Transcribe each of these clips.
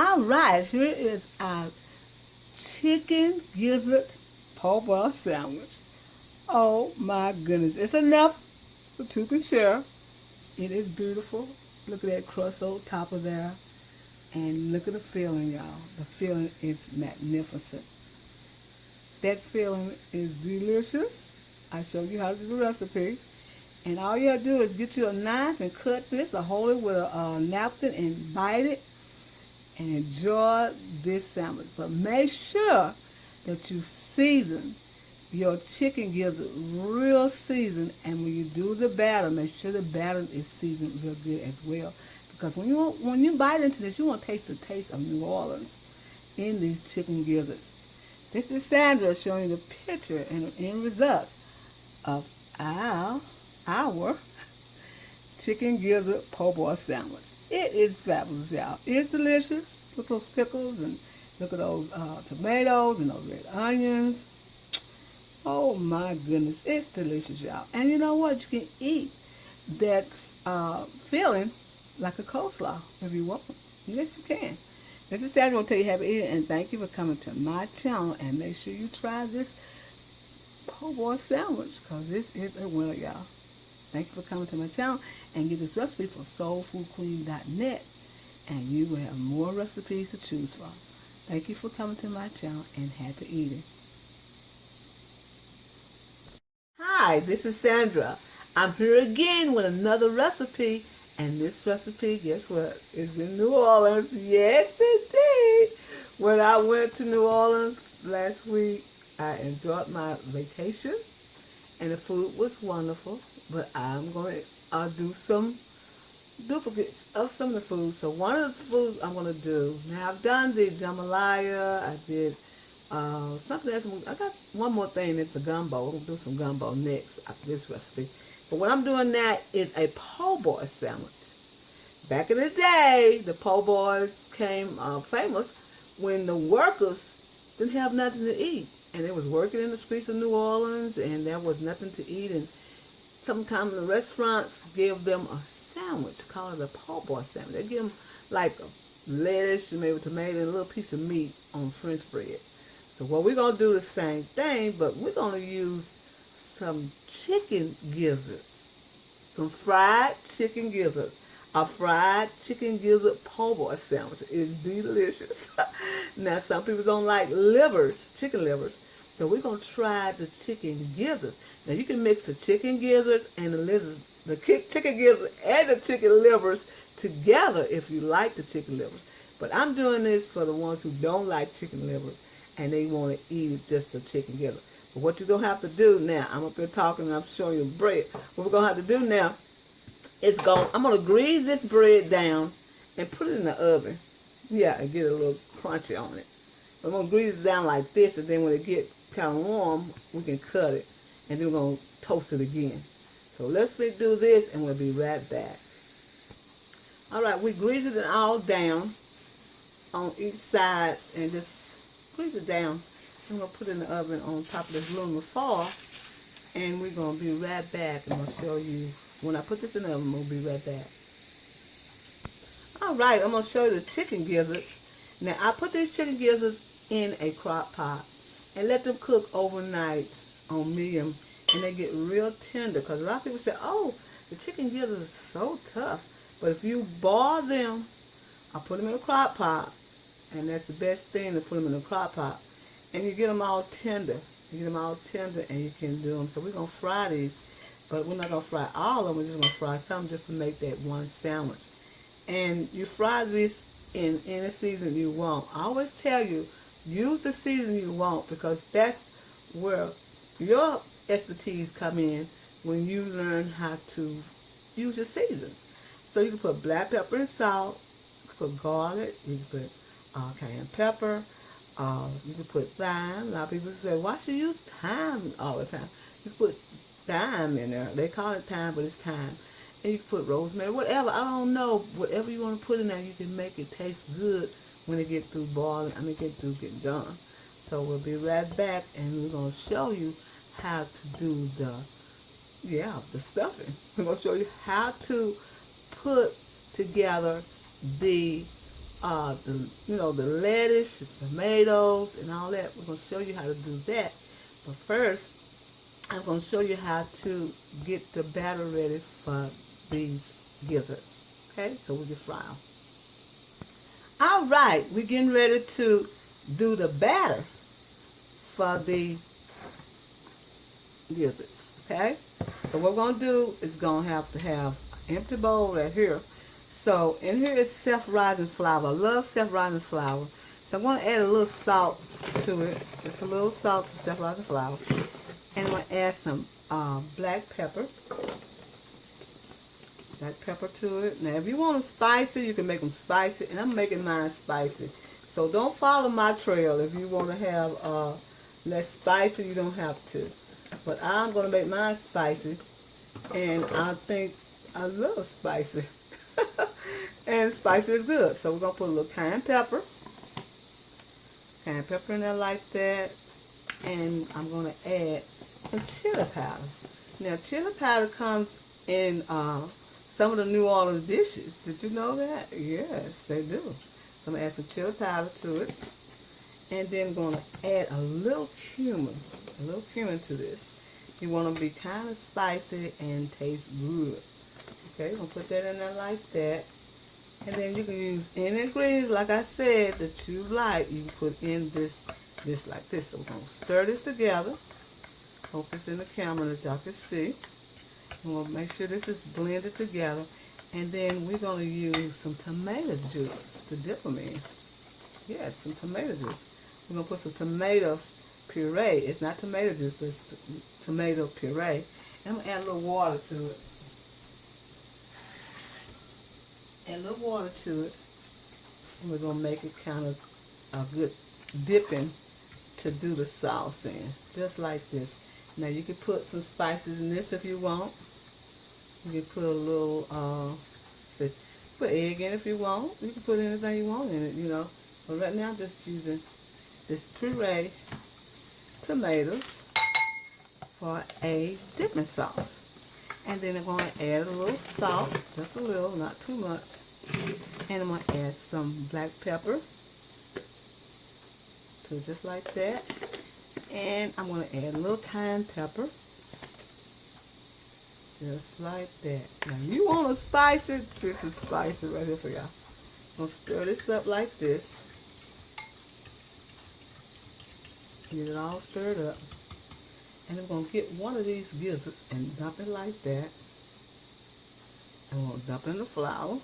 All right, here is our chicken gizzard po' boy sandwich. Oh my goodness, it's enough for two can share. It is beautiful. Look at that crust on top of there. And look at the filling, y'all. The filling is magnificent. That filling is delicious. I showed you how to do the recipe. And all you have to do is get you a knife and cut this or hold it with a napkin and bite it and enjoy this sandwich. But make sure that you season your chicken gizzard real seasoned, and when you do the batter, make sure the batter is seasoned real good as well. Because when you bite into this, you want to taste the taste of New Orleans in these chicken gizzards. This is Sandra showing you the picture and the end results of our chicken gizzard po' boy sandwich. It is fabulous, y'all. It's delicious. Look at those pickles and look at those tomatoes and those red onions. Oh my goodness, it's delicious, y'all. And you know what? You can eat that filling like a coleslaw if you want. Yes, you can. This is Sandra. I'm going to tell you how to eat it, and thank you for coming to my channel. And make sure you try this po' boy sandwich because this is a winner, y'all. Thank you for coming to my channel, and get this recipe from soulfoodqueen.net, and you will have more recipes to choose from. Thank you for coming to my channel, and happy eating. Hi, this is Sandra. I'm here again with another recipe, and this recipe, guess what, is in New Orleans. Yes, indeed. When I went to New Orleans last week, I enjoyed my vacation, and the food was wonderful. But I'm going to do some duplicates of some of the foods. So one of the foods I'm going to do, now I've done the jambalaya, I did something else. I got one more thing, it's the gumbo. I'm going to do some gumbo next after this recipe. But what I'm doing now is a po' boy sandwich. Back in the day, the po' boys came famous when the workers didn't have nothing to eat. And they was working in the streets of New Orleans, and there was nothing to eat. And sometimes the restaurants give them a sandwich called a po' boy sandwich. They give them like a lettuce, maybe tomato, and a little piece of meat on French bread. So what we're going to do the same thing, but we're going to use some chicken gizzards. Some fried chicken gizzards. A fried chicken gizzard po' boy sandwich is delicious. Now some people don't like livers, chicken livers. So we're going to try the chicken gizzards. Now you can mix the chicken gizzards and the lizards, the chicken gizzards and the chicken livers together if you like the chicken livers. But I'm doing this for the ones who don't like chicken livers and they want to eat just the chicken gizzard. But what you're going to have to do now, I'm up here talking and I'm showing you the bread. What we're going to have to do now is I'm going to grease this bread down and put it in the oven. Yeah, and get a little crunchy on it. I'm going to grease it down like this, and then when it gets kind of warm, we can cut it. And then we're going to toast it again. So let's do this, and we'll be right back. All right, we grease it all down on each side, and just grease it down. I'm going to put it in the oven on top of this aluminum foil, and we're going to be right back. I'm going to show you, when I put this in the oven, we'll be right back. All right, I'm going to show you the chicken gizzards. Now, I put these chicken gizzards in a crock pot and let them cook overnight on medium, and they get real tender. Because a lot of people say, oh, the chicken gizzards are so tough. But if you boil them, I put them in a crock pot, and that's the best thing, to put them in a crock pot. And you get them all tender. You get them all tender, and you can do them. So we're going to fry these, but we're not going to fry all of them. We're just going to fry some just to make that one sandwich. And you fry this in any season you want. I always tell you, use the season you want, because that's where your expertise come in, when you learn how to use your seasons. So you can put black pepper and salt, you can put garlic, you can put cayenne pepper, you can put thyme. A lot of people say, why should you use thyme all the time? You can put thyme in there. They call it thyme, but it's thyme. And you can put rosemary, whatever, I don't know, whatever you want to put in there, you can make it taste good when it get through boiling, get getting done. So we'll be right back, and we're going to show you how to do the stuffing. We're going to show you how to put together the the lettuce, the tomatoes, and all that. We're going to show you how to do that. But first, I'm going to show you how to get the batter ready for these gizzards. Okay, so we can fry them. All right, we're getting ready to do the batter for the gizzards. Okay, so what we're going to do is going to have an empty bowl right here. So in here is self-rising flour. I love self-rising flour. So I'm going to add a little salt to it. Just a little salt to self-rising flour. And I'm going to add some black pepper. Black pepper to it. Now if you want them spicy, you can make them spicy. And I'm making mine spicy. So don't follow my trail. If you want to have less spicy, you don't have to. But I'm going to make mine spicy. And I think I love spicy. And spicy is good. So we're going to put a little cayenne pepper. Cayenne pepper in there like that. And I'm going to add some chili powder. Now chili powder comes in some of the New Orleans dishes. Did you know that? Yes, they do. So I'm going to add some chili powder to it. And then I'm going to add a little cumin. A little cumin to this. You want to be kind of spicy and taste good. Okay, we're going to put that in there like that. And then you can use any ingredients, like I said, that you like. You can put in this dish like this. So we're going to stir this together. Focus in the camera that y'all can see. We're going to make sure this is blended together. And then we're going to use some tomato juice to dip them in. Yes, some tomato juice. We're going to put some tomatoes puree. It's not tomato juice, but it's tomato puree. And I'm going to add a little water to it. Add a little water to it. And we're going to make it kind of a good dipping to do the sauce in. Just like this. Now you can put some spices in this if you want. You can put a little, put egg in if you want. You can put anything you want in it, you know. But right now I'm just using this puree tomatoes for a dipping sauce. And then I'm going to add a little salt, just a little, not too much. And I'm going to add some black pepper to it just like that. And I'm going to add a little cayenne pepper. Just like that. Now you want to spice it, this is spicy right here for y'all. I'm going to stir this up like this. Get it all stirred up. And I'm going to get one of these gizzards and dump it like that. And I'm going to dump it in the flour.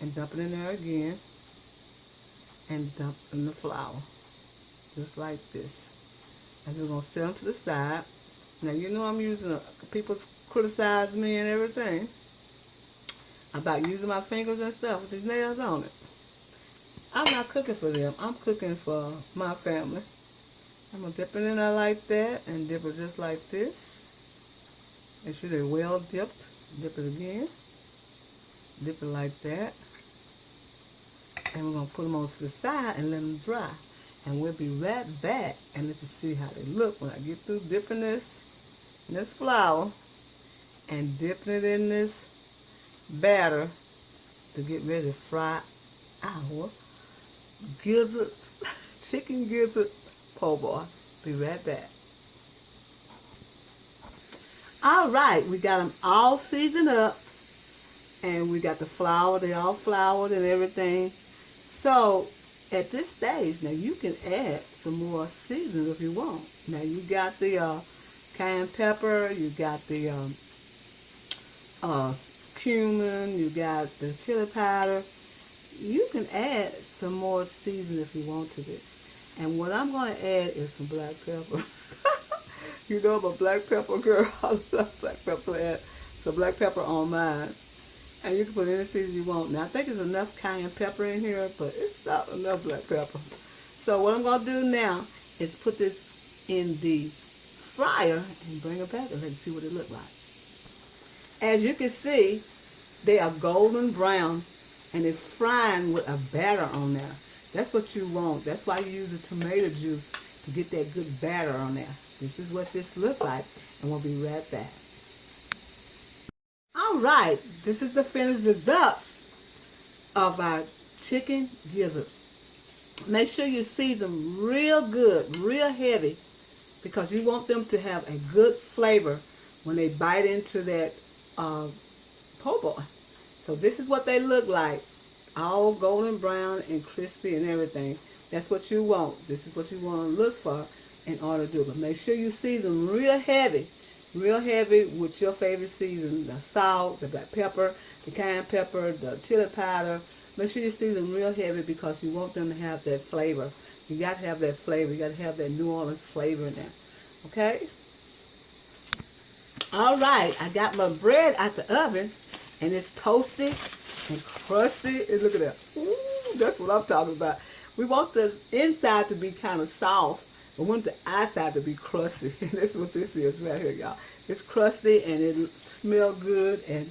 And dump it in there again. And dump in the flour. Just like this. And we're going to set them to the side. Now you know I'm using, people criticize me and everything about using my fingers and stuff with these nails on it. I'm not cooking for them. I'm cooking for my family. I'm going to dip it in there like that and dip it just like this. Make sure they're well dipped. Dip it again. Dip it like that. And we're going to put them on to the side and let them dry. And we'll be right back and let you see how they look when I get through dipping this in this flour and dipping it in this batter to get ready to fry our gizzards, chicken gizzard po' boy. Be right back. All right, we got them all seasoned up, and we got the flour. They all floured and everything. So at this stage, now you can add some more seasoning if you want. Now you got the cayenne pepper, you got the cumin, you got the chili powder. You can add some more seasoning if you want to this. And what I'm going to add is some black pepper. You know I'm a black pepper girl. I love black pepper. So I add some black pepper on mine. And you can put any seasoning you want. Now I think there's enough cayenne pepper in here, but it's not enough black pepper. So what I'm going to do now is put this in the fryer and bring it back and let's see what it looks like. As you can see, they are golden brown. And they're frying with a batter on there. That's what you want. That's why you use the tomato juice to get that good batter on there. This is what this looks like, and we'll be right back. All right, this is the finished results of our chicken gizzards. Make sure you season real good, real heavy, because you want them to have a good flavor when they bite into that po' boy. So this is what they look like, all golden brown and crispy and everything. That's what you want. This is what you want to look for in order to do it. But make sure you season real heavy with your favorite season, the salt, the black pepper, the cayenne pepper, the chili powder. Make sure you season real heavy because you want them to have that flavor. You got to have that flavor. You got to have that New Orleans flavor in there. Okay? All right. I got my bread out the oven, and it's toasty and crusty. And look at that. Ooh, that's what I'm talking about. We want the inside to be kind of soft, but we want the outside to be crusty. And that's what this is right here, y'all. It's crusty, and it smells good, and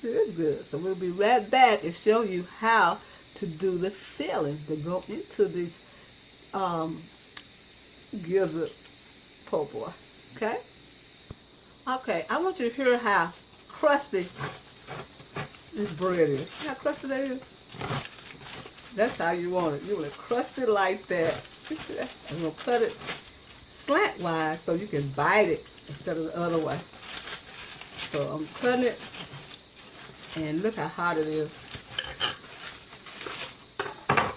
it is good. So we'll be right back and show you how to do the filling to go into these gizzard po' boy. Okay? Okay, I want you to hear how crusty this bread is. See how crusty that is? That's how you want it. You want it crusty like that. I'm going to cut it slantwise so you can bite it instead of the other way. So I'm cutting it, and look how hot it is.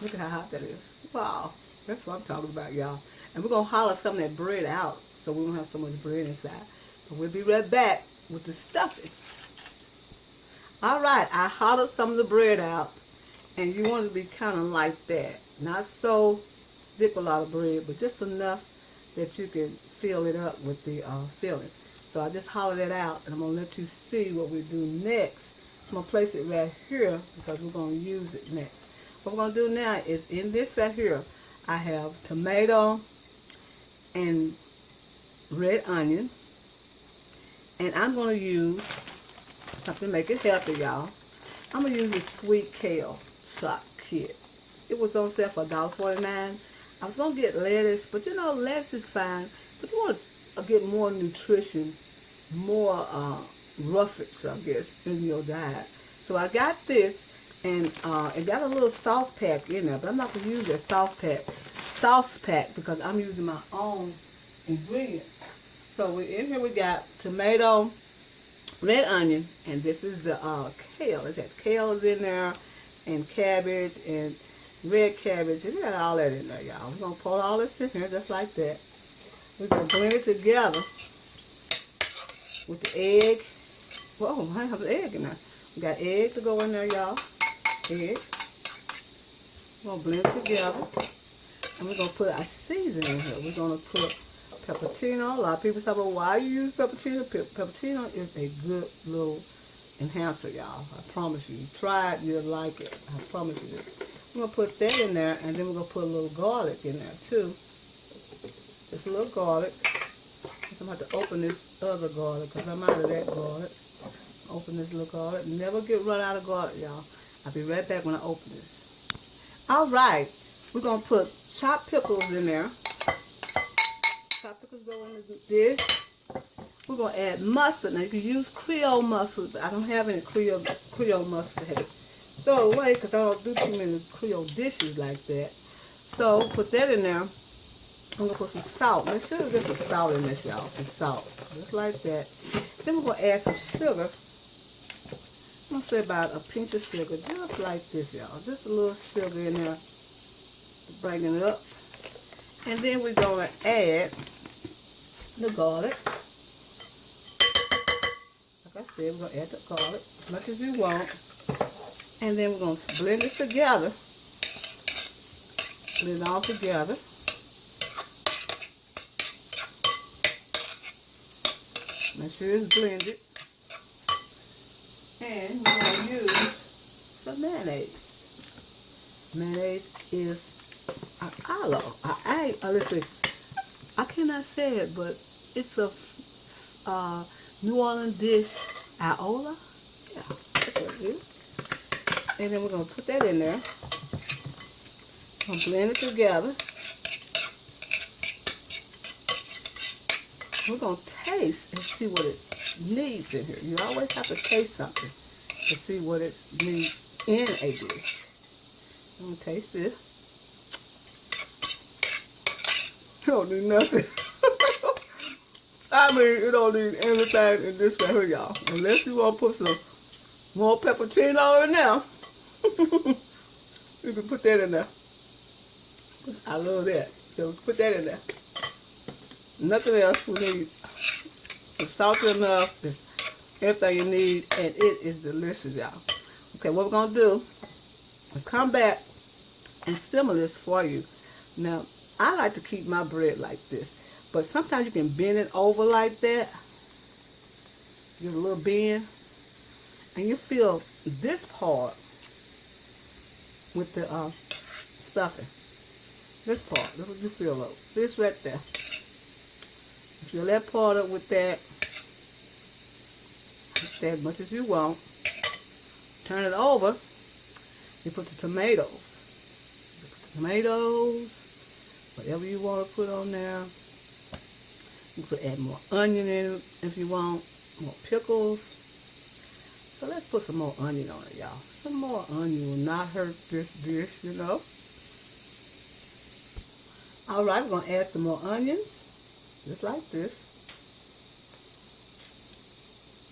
Look at how hot that is. Wow. That's what I'm talking about, y'all. And we're going to hollow some of that bread out so we won't have so much bread inside. But we'll be right back with the stuffing. All right, I hollowed some of the bread out. And you want it to be kind of like that. Not so thick a lot of bread, but just enough that you can fill it up with the filling. So I just hollowed it out, and I'm going to let you see what we do next. I'm going to place it right here because we're going to use it next. What we're going to do now is in this right here, I have tomato and red onion. And I'm going to use something to make it healthy, y'all. I'm going to use this sweet kale shop kit. It was on sale for $1.49. I was going to get lettuce, but you know, lettuce is fine. But you want to get more nutrition, more roughage, I guess, in your diet. So I got this, and it got a little sauce pack in there, but I'm not going to use that sauce pack because I'm using my own ingredients. So in here we got tomato, red onion, and this is the kale. It has kale is in there, and cabbage, and red cabbage. It got all that in there, y'all. We're going to pour all this in here just like that. We're going to blend it together with the egg. Whoa, I have the egg in there. We got egg to go in there, y'all. Egg. We're going to blend it together. And we're going to put our seasoning in here. We're going to put pepperino. A lot of people say, well, why you use pepperino? Pepperino is a good little enhancer, y'all. I promise you. You try it, you'll like it. I promise you this. We're going to put that in there, and then we're going to put a little garlic in there, too. Just a little garlic. So I'm going to have to open this other garlic, because I'm out of that garlic. Open this little garlic. Never run out of garlic, y'all. I'll be right back when I open this. All right. We're going to put chopped pickles in there. Chopped pickles go in the dish. We're going to add mustard. Now, you can use Creole mustard, but I don't have any Creole mustard. Hey, throw it away because I don't do too many Creole dishes like that. So, put that in there. I'm going to put some salt. Make sure you get some salt in this, y'all. Some salt. Just like that. Then we're going to add some sugar. I'm going to say about a pinch of sugar. Just like this, y'all. Just a little sugar in there to bring it up. And then we're going to add the garlic. Like I said, we're going to add the garlic as much as you want. And then we're going to blend this together. Blend it all together. Make sure it's blended. And we're going to use some mayonnaise. Mayonnaise is an aloe. Listen, I cannot say it, but it's a New Orleans dish, Iola. Yeah, that's what it is. And then we're going to put that in there. We're going to blend it together. we're going to taste and see what it needs in here. You always have to taste something to see what it needs in a dish. I'm going to taste it. You don't need nothing. I mean, you don't need anything in this right here, y'all. Unless you want to put some more pepperino in there. You can put that in there. I love that. So put that in there. Nothing else we need. It's salty enough. It's everything you need, and it is delicious, y'all. Okay, what we're gonna do is come back and simmer this for you. Now, I like to keep my bread like this, but sometimes you can bend it over like that. Give it a little bend, and you feel this part with the stuffing. This part, that's what you feel of. This right there. You feel that part up with that as much as you want. Turn it over. You put the tomatoes. You put the tomatoes, whatever you want to put on there. You could add more onion in it if you want, more pickles. So let's put some more onion on it, y'all. Some more onion will not hurt this dish, you know. All right, we're going to add some more onions, just like this.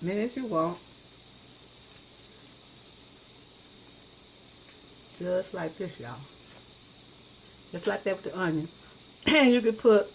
Many as you want. Just like this, y'all. Just like that with the onion. And you can put